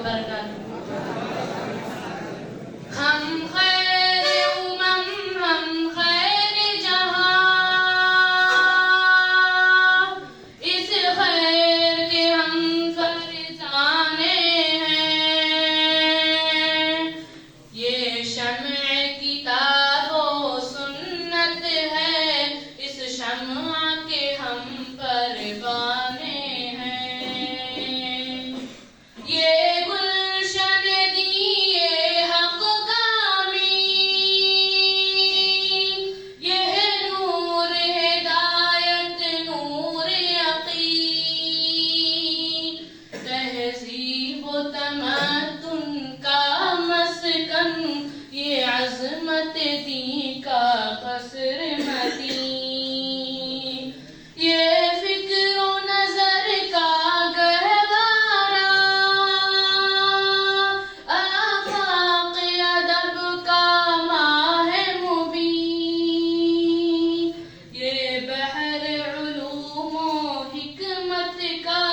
وبرکاتہ. ہم خیر امم ہم خیر جہاں، اس خیر کے ہم فرزانے ہیں. یہ شمع کتاب و سنت ہے، اس شمع کے ہم پروانے ہیں. یہ گلشن دیے حق گامی، یہ نور ہدایت نور یقین، تہذیب و تمدن کا مسکن، یہ عظمت دین کا قصر متین. یہ فکر و نظر کا گہوارہ، آفاق ادب کا ماہ مبین. یہ بحر علوم و حکمت کا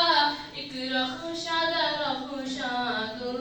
ایک رخشہ درخشاں در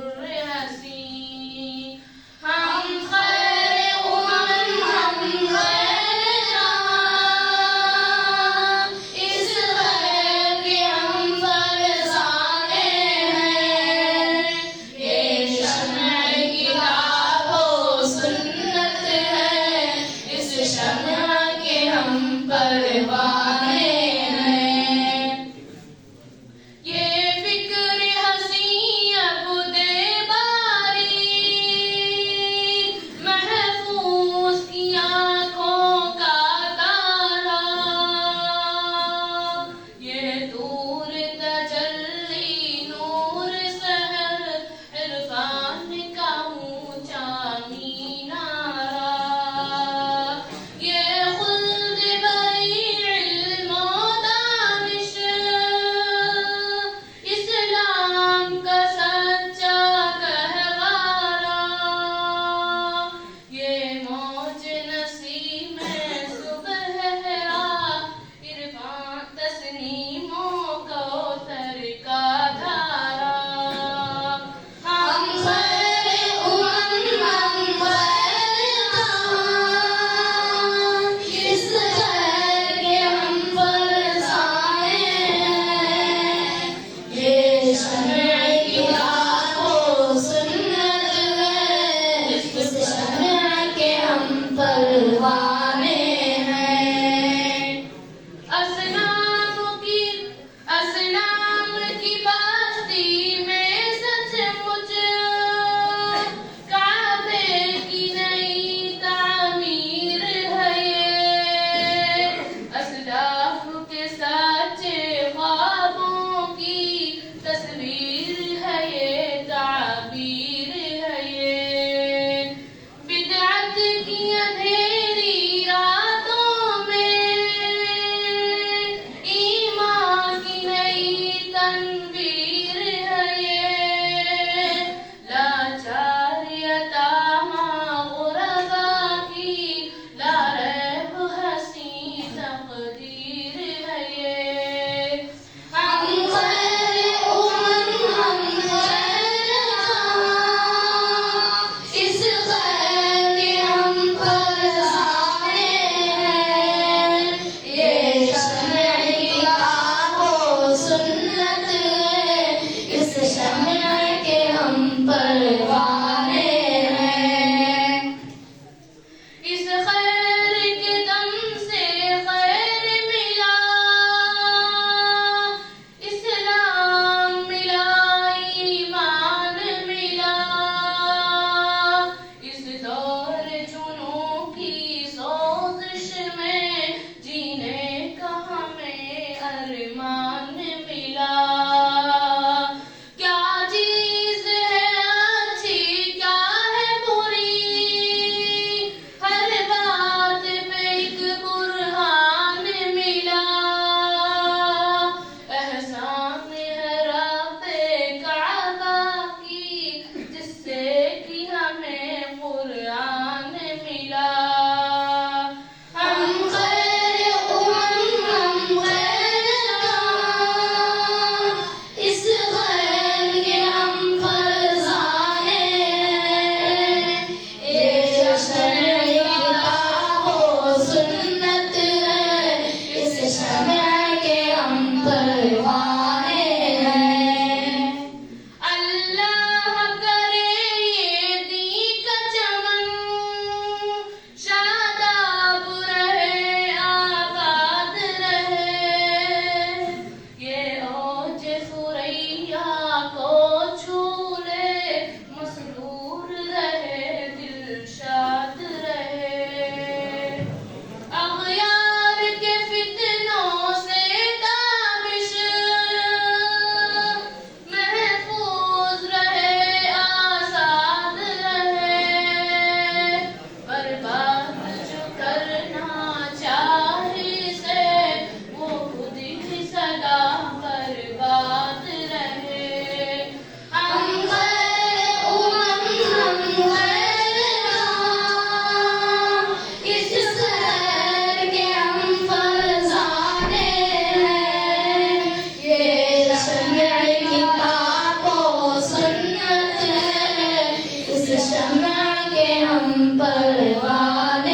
سمع کے ہم پروانے